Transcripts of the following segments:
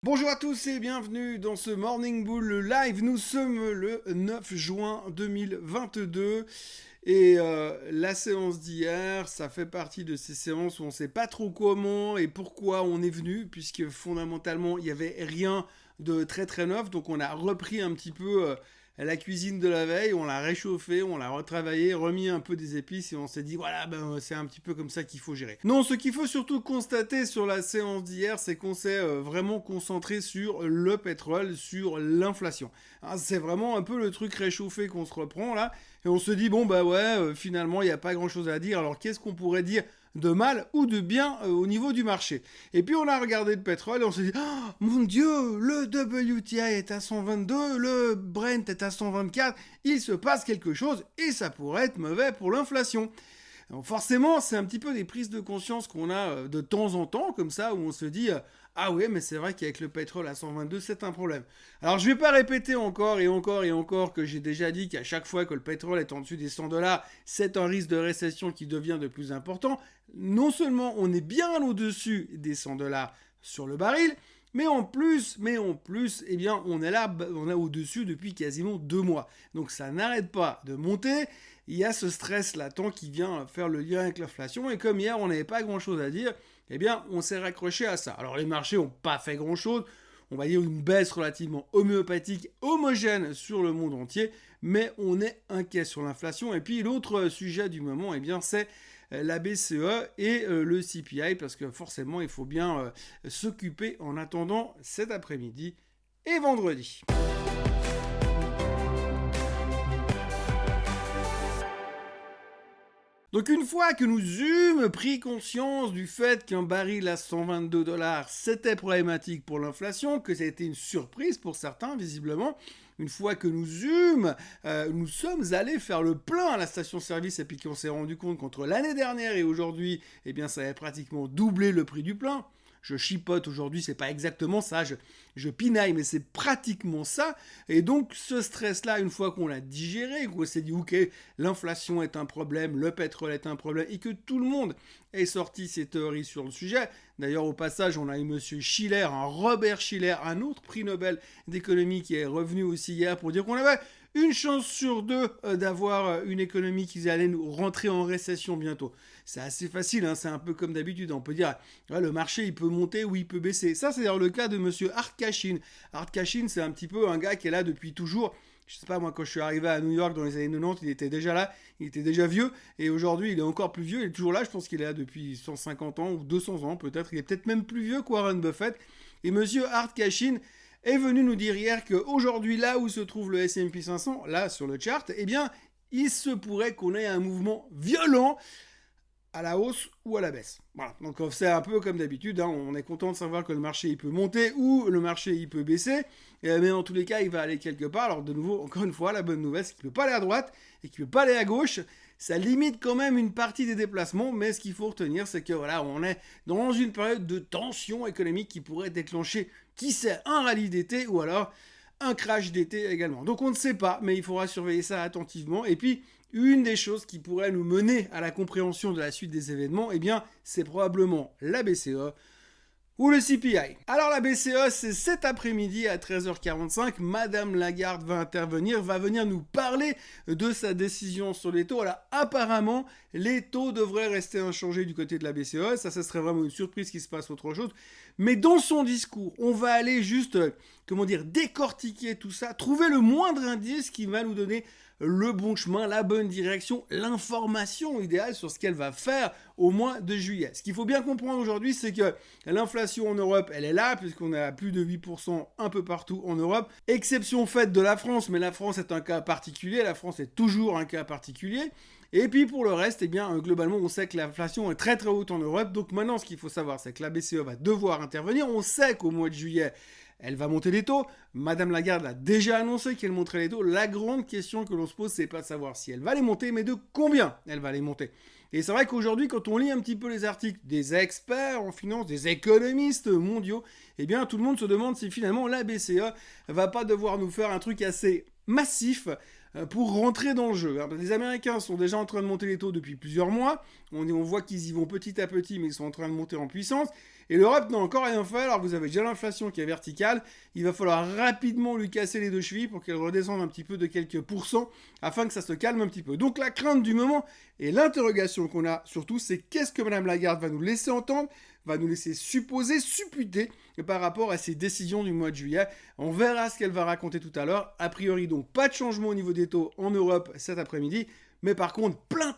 Bonjour à tous et bienvenue dans ce Morning Bull Live. Nous sommes le 9 juin 2022 et la séance d'hier, ça fait partie de ces séances où on ne sait pas trop comment et pourquoi on est venu, puisque fondamentalement il n'y avait rien de très très neuf. Donc on a repris un petit peu la cuisine de la veille, on l'a réchauffée, on l'a retravaillé, remis un peu des épices et on s'est dit voilà, c'est un petit peu comme ça qu'il faut gérer. Non, ce qu'il faut surtout constater sur la séance d'hier, c'est qu'on s'est vraiment concentré sur le pétrole, sur l'inflation. Hein, c'est vraiment un peu le truc réchauffé qu'on se reprend là et on se dit bon bah ouais, finalement il n'y a pas grand chose à dire, alors qu'est-ce qu'on pourrait dire de mal ou de bien au niveau du marché. Et puis on a regardé le pétrole et on s'est dit oh, mon Dieu, le WTI est à 122, le Brent est à 124, il se passe quelque chose et ça pourrait être mauvais pour l'inflation. Donc forcément, c'est un petit peu des prises de conscience qu'on a de temps en temps, comme ça, où on se dit ah ouais, mais c'est vrai qu'avec le pétrole à 122, c'est un problème. Alors je vais pas répéter encore et encore et encore que j'ai déjà dit qu'à chaque fois que le pétrole est en dessus des 100 $, c'est un risque de récession qui devient de plus important. Non seulement on est bien au-dessus des 100 $ sur le baril, mais en plus, eh bien, on est là, on est au-dessus depuis quasiment 2 mois. Donc ça n'arrête pas de monter. Il y a ce stress latent qui vient faire le lien avec l'inflation. Et comme hier, on n'avait pas grand-chose à dire, eh bien, on s'est raccroché à ça. Alors les marchés n'ont pas fait grand-chose. On va dire une baisse relativement homéopathique, homogène sur le monde entier, mais on est inquiet sur l'inflation. Et puis l'autre sujet du moment, eh bien, c'est la BCE et le CPI, parce que forcément, il faut bien s'occuper en attendant cet après-midi et vendredi. Donc une fois que nous eûmes pris conscience du fait qu'un baril à 122 $, c'était problématique pour l'inflation, que c'était une surprise pour certains visiblement, une fois que nous sommes allés faire le plein à la station-service et puis qu'on s'est rendu compte qu'entre l'année dernière et aujourd'hui, eh bien ça avait pratiquement doublé le prix du plein. Je chipote aujourd'hui, c'est pas exactement ça, je pinaille, mais c'est pratiquement ça. Et donc, ce stress-là, une fois qu'on l'a digéré, qu'on s'est dit, ok, l'inflation est un problème, le pétrole est un problème, et que tout le monde ait sorti ses théories sur le sujet. D'ailleurs, au passage, on a eu monsieur Schiller, un Robert Schiller, un autre prix Nobel d'économie qui est revenu aussi hier pour dire qu'on avait une chance sur deux d'avoir une économie qui allait nous rentrer en récession bientôt. C'est assez facile, hein, c'est un peu comme d'habitude. On peut dire, ouais, le marché, il peut monter ou il peut baisser. Ça, c'est d'ailleurs le cas de monsieur Art Cashin. Art Cashin, c'est un petit peu un gars qui est là depuis toujours. Je sais pas, moi, quand je suis arrivé à New York dans les années 90, il était déjà là, il était déjà vieux, et aujourd'hui, il est encore plus vieux, il est toujours là, je pense qu'il est là depuis 150 ans ou 200 ans, peut-être, il est peut-être même plus vieux qu'Warren Buffett. Et monsieur Art Cashin est venu nous dire hier qu'aujourd'hui, là où se trouve le S&P 500, là, sur le chart, eh bien, il se pourrait qu'on ait un mouvement violent à la hausse ou à la baisse. Voilà, donc c'est un peu comme d'habitude, hein. On est content de savoir que le marché il peut monter ou le marché il peut baisser, mais en tous les cas il va aller quelque part. Alors de nouveau, encore une fois, la bonne nouvelle c'est qu'il ne peut pas aller à droite et qu'il ne peut pas aller à gauche. Ça limite quand même une partie des déplacements, mais ce qu'il faut retenir c'est que voilà, on est dans une période de tension économique qui pourrait déclencher, qui sait, un rallye d'été ou alors un crash d'été également. Donc on ne sait pas, mais il faudra surveiller ça attentivement. Et puis, une des choses qui pourrait nous mener à la compréhension de la suite des événements, eh bien, c'est probablement la BCE ou le CPI. Alors la BCE, c'est cet après-midi à 13h45, Madame Lagarde va intervenir, va venir nous parler de sa décision sur les taux. Alors apparemment, les taux devraient rester inchangés du côté de la BCE, ça serait vraiment une surprise qu'il se passe autre chose. Mais dans son discours, on va aller juste, décortiquer tout ça, trouver le moindre indice qui va nous donner le bon chemin, la bonne direction, l'information idéale sur ce qu'elle va faire au mois de juillet. Ce qu'il faut bien comprendre aujourd'hui, c'est que l'inflation en Europe, elle est là, puisqu'on est à plus de 8% un peu partout en Europe. Exception faite de la France, mais la France est un cas particulier, la France est toujours un cas particulier. Et puis pour le reste, eh bien, globalement, on sait que l'inflation est très très haute en Europe. Donc maintenant, ce qu'il faut savoir, c'est que la BCE va devoir intervenir. On sait qu'au mois de juillet, elle va monter les taux. Madame Lagarde a déjà annoncé qu'elle monterait les taux. La grande question que l'on se pose, c'est pas de savoir si elle va les monter, mais de combien elle va les monter. Et c'est vrai qu'aujourd'hui, quand on lit un petit peu les articles des experts en finance, des économistes mondiaux, eh bien, tout le monde se demande si finalement la BCE va pas devoir nous faire un truc assez massif pour rentrer dans le jeu. Les Américains sont déjà en train de monter les taux depuis plusieurs mois. On voit qu'ils y vont petit à petit, mais ils sont en train de monter en puissance. Et l'Europe n'a encore rien fait, alors que vous avez déjà l'inflation qui est verticale. Il va falloir rapidement lui casser les deux chevilles pour qu'elle redescende un petit peu de quelques pourcents, afin que ça se calme un petit peu. Donc la crainte du moment et l'interrogation qu'on a surtout, c'est qu'est-ce que Mme Lagarde va nous laisser entendre, va nous laisser supposer, supputer par rapport à ses décisions du mois de juillet. On verra ce qu'elle va raconter tout à l'heure. A priori, donc, pas de changement au niveau des taux en Europe cet après-midi. Mais par contre, plein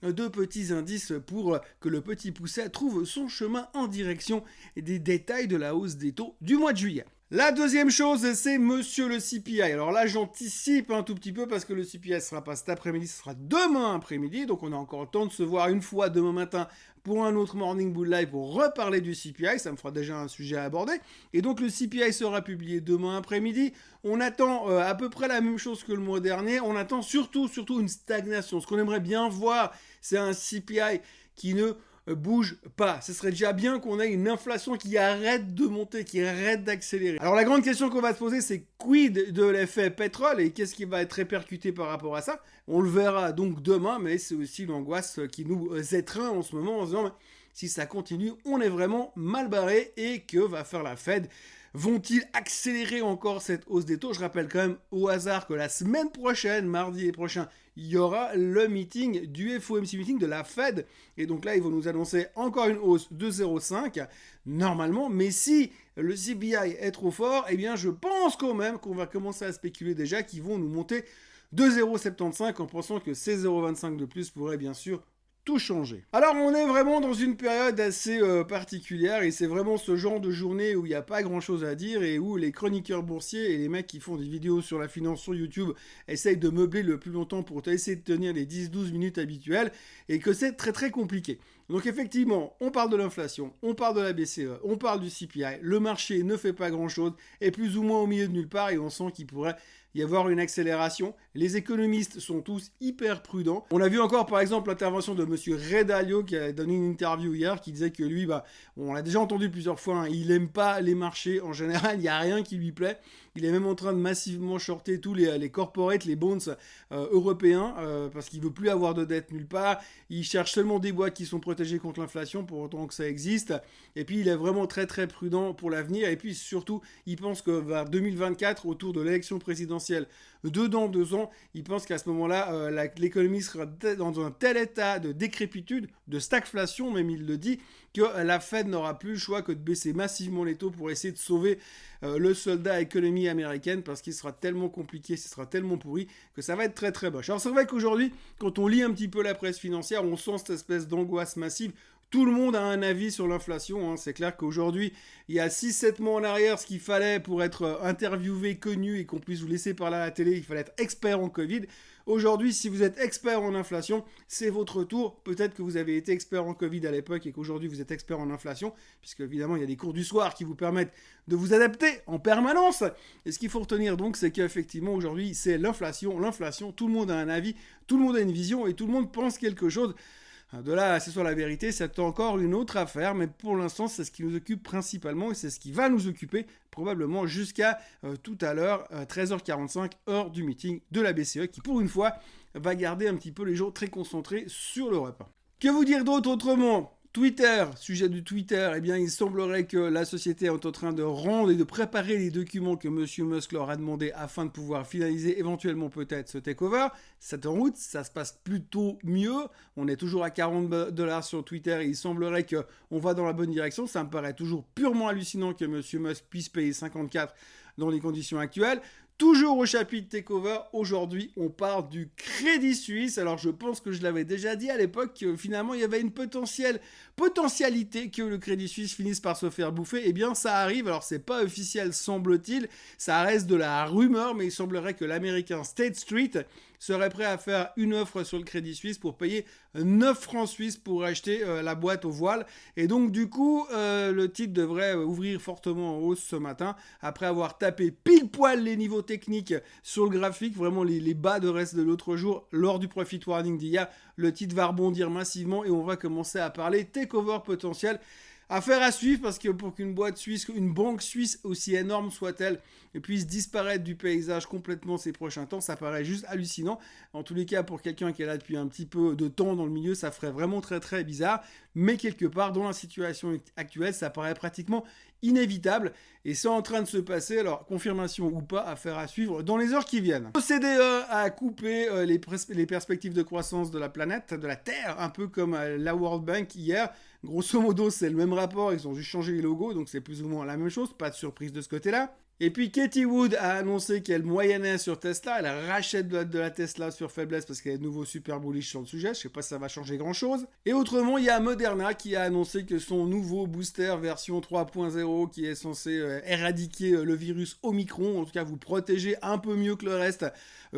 de petits indices pour que le petit Pousset trouve son chemin en direction des détails de la hausse des taux du mois de juillet. La deuxième chose, c'est monsieur le CPI. Alors là, j'anticipe un tout petit peu parce que le CPI ne sera pas cet après-midi, ce sera demain après-midi. Donc on a encore le temps de se voir une fois demain matin pour un autre Morning Bull Live pour reparler du CPI. Ça me fera déjà un sujet à aborder. Et donc le CPI sera publié demain après-midi. On attend à peu près la même chose que le mois dernier. On attend surtout une stagnation. Ce qu'on aimerait bien voir, c'est un CPI qui ne bouge pas. Ce serait déjà bien qu'on ait une inflation qui arrête de monter, qui arrête d'accélérer. Alors la grande question qu'on va se poser, c'est quid de l'effet pétrole et qu'est-ce qui va être répercuté par rapport à ça? On le verra donc demain, mais c'est aussi l'angoisse qui nous étreint en ce moment en se disant si ça continue, on est vraiment mal barré et que va faire la Fed? Vont-ils accélérer encore cette hausse des taux? Je rappelle quand même au hasard que la semaine prochaine, mardi prochain, il y aura le meeting du FOMC meeting de la Fed. Et donc là, ils vont nous annoncer encore une hausse de 0,5 normalement. Mais si le CPI est trop fort, eh bien je pense quand même qu'on va commencer à spéculer déjà qu'ils vont nous monter de 0,75 en pensant que ces 0,25 de plus pourraient bien sûr tout changer. Alors on est vraiment dans une période assez particulière et c'est vraiment ce genre de journée où il n'y a pas grand chose à dire et où les chroniqueurs boursiers et les mecs qui font des vidéos sur la finance sur YouTube essayent de meubler le plus longtemps pour essayer de tenir les 10-12 minutes habituelles et que c'est très très compliqué. Donc effectivement, on parle de l'inflation, on parle de la BCE, on parle du CPI, le marché ne fait pas grand chose, est plus ou moins au milieu de nulle part et on sent qu'il pourrait y avoir une accélération. Les économistes sont tous hyper prudents. On a vu encore par exemple l'intervention de monsieur Ray Dalio qui a donné une interview hier qui disait que lui, on l'a déjà entendu plusieurs fois, il n'aime pas les marchés en général, il n'y a rien qui lui plaît. Il est même en train de massivement shorter tous les corporates, les bonds européens parce qu'il ne veut plus avoir de dette nulle part. Il cherche seulement des boîtes qui sont protégées contre l'inflation pour autant que ça existe. Et puis il est vraiment très très prudent pour l'avenir. Et puis surtout, il pense que vers 2024, autour de l'élection présidentielle dans 2 ans, il pense qu'à ce moment-là, l'économie sera dans un tel état de décrépitude, de stagflation, même il le dit, que la Fed n'aura plus le choix que de baisser massivement les taux pour essayer de sauver le soldat économie américaine parce qu'il sera tellement compliqué, ce sera tellement pourri que ça va être très très moche. Alors c'est vrai qu'aujourd'hui, quand on lit un petit peu la presse financière, on sent cette espèce d'angoisse massive. Tout le monde a un avis sur l'inflation. C'est clair qu'aujourd'hui, il y a 6-7 mois en arrière, ce qu'il fallait pour être interviewé, connu et qu'on puisse vous laisser parler à la télé, il fallait être expert en Covid. Aujourd'hui, si vous êtes expert en inflation, c'est votre tour. Peut-être que vous avez été expert en Covid à l'époque et qu'aujourd'hui vous êtes expert en inflation, puisque évidemment il y a des cours du soir qui vous permettent de vous adapter en permanence. Et ce qu'il faut retenir donc, c'est qu'effectivement aujourd'hui, c'est l'inflation. L'inflation, tout le monde a un avis, tout le monde a une vision et tout le monde pense quelque chose. De là, c'est sur la vérité, c'est encore une autre affaire, mais pour l'instant, c'est ce qui nous occupe principalement et c'est ce qui va nous occuper probablement jusqu'à tout à l'heure, 13h45, heure du meeting de la BCE, qui pour une fois va garder un petit peu les gens très concentrés sur l'Europe. Que vous dire d'autre autrement ? Twitter, sujet du Twitter, eh bien il semblerait que la société est en train de rendre et de préparer les documents que M. Musk leur a demandé afin de pouvoir finaliser éventuellement peut-être ce takeover. C'est en route, ça se passe plutôt mieux. On est toujours à $40 sur Twitter et il semblerait qu'on va dans la bonne direction. Ça me paraît toujours purement hallucinant que M. Musk puisse payer 54 dans les conditions actuelles. Toujours au chapitre Takeover, aujourd'hui on parle du Crédit Suisse. Alors je pense que je l'avais déjà dit à l'époque que finalement il y avait une potentialité que le Crédit Suisse finisse par se faire bouffer. Eh bien ça arrive, alors c'est pas officiel semble-t-il, ça reste de la rumeur, mais il semblerait que l'américain State Street serait prêt à faire une offre sur le Crédit Suisse pour payer 9 francs suisses pour acheter la boîte aux voiles. Et donc du coup, le titre devrait ouvrir fortement en hausse ce matin, après avoir tapé pile poil les niveaux techniques sur le graphique, vraiment les bas de reste de l'autre jour, lors du profit warning d'hier. Le titre va rebondir massivement et on va commencer à parler takeover potentiel. Affaire à suivre parce que pour qu'une boîte suisse, une banque suisse aussi énorme soit-elle, puisse disparaître du paysage complètement ces prochains temps, ça paraît juste hallucinant. En tous les cas, pour quelqu'un qui est là depuis un petit peu de temps dans le milieu, ça ferait vraiment très très bizarre. Mais quelque part, dans la situation actuelle, ça paraît pratiquement inévitable. Et c'est en train de se passer, alors confirmation ou pas, affaire à suivre dans les heures qui viennent. L'OCDE a coupé les perspectives de croissance de la planète, de la Terre, un peu comme la World Bank hier. Grosso modo, c'est le même rapport, ils ont juste changé les logos, donc c'est plus ou moins la même chose, pas de surprise de ce côté-là. Et puis Katie Wood a annoncé qu'elle moyennait sur Tesla, elle rachète de la Tesla sur faiblesse parce qu'elle est de nouveau super bullish sur le sujet, je sais pas si ça va changer grand-chose. Et autrement, il y a Moderna qui a annoncé que son nouveau booster version 3.0 qui est censé éradiquer le virus Omicron, en tout cas vous protéger un peu mieux que le reste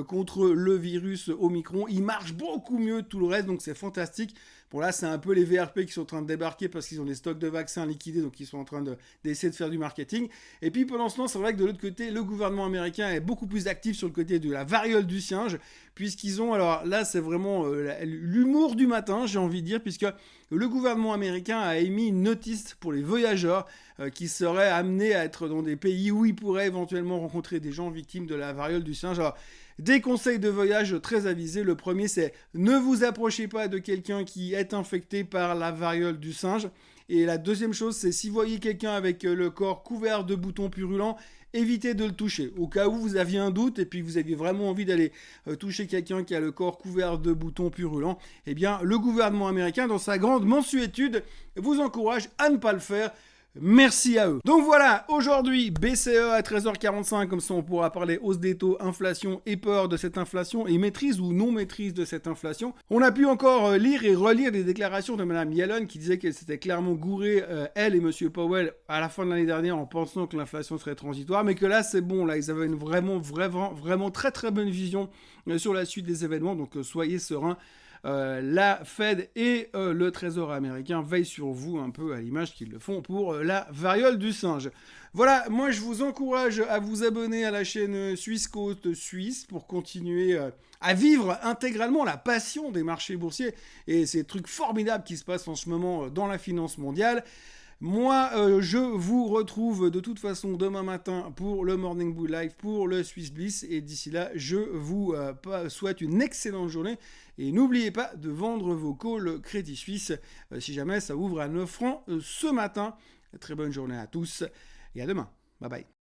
contre le virus Omicron, il marche beaucoup mieux que tout le reste, donc c'est fantastique. Bon là, c'est un peu les VRP qui sont en train de débarquer parce qu'ils ont des stocks de vaccins liquidés, donc ils sont en train d'essayer de faire du marketing. Et puis pendant ce temps, c'est vrai que de l'autre côté, le gouvernement américain est beaucoup plus actif sur le côté de la variole du singe, puisqu'ils ont, alors là, c'est vraiment l'humour du matin, j'ai envie de dire, puisque le gouvernement américain a émis une notice pour les voyageurs qui seraient amenés à être dans des pays où ils pourraient éventuellement rencontrer des gens victimes de la variole du singe. Alors, des conseils de voyage très avisés. Le premier, c'est ne vous approchez pas de quelqu'un qui est infecté par la variole du singe. Et la deuxième chose, c'est si vous voyez quelqu'un avec le corps couvert de boutons purulents, évitez de le toucher. Au cas où vous aviez un doute et puis vous aviez vraiment envie d'aller toucher quelqu'un qui a le corps couvert de boutons purulents, eh bien, le gouvernement américain, dans sa grande mansuétude, vous encourage à ne pas le faire. Merci à eux. Donc voilà, aujourd'hui, BCE à 13h45, comme ça on pourra parler hausse des taux, inflation et peur de cette inflation et maîtrise ou non maîtrise de cette inflation. On a pu encore lire et relire des déclarations de Mme Yellen qui disait qu'elle s'était clairement gourée, elle et M. Powell, à la fin de l'année dernière en pensant que l'inflation serait transitoire, mais que là c'est bon, là ils avaient une vraiment très très bonne vision sur la suite des événements, donc soyez sereins. La Fed et le Trésor américain veillent sur vous un peu à l'image qu'ils le font pour la variole du singe. Voilà, moi je vous encourage à vous abonner à la chaîne Suisse Côte Suisse pour continuer à vivre intégralement la passion des marchés boursiers et ces trucs formidables qui se passent en ce moment dans la finance mondiale. Moi, je vous retrouve de toute façon demain matin pour le Morning Bull Live, pour le Swiss Bliss. Et d'ici là, je vous souhaite une excellente journée. Et n'oubliez pas de vendre vos calls Crédit Suisse si jamais ça ouvre à 9 francs ce matin. Très bonne journée à tous et à demain. Bye bye.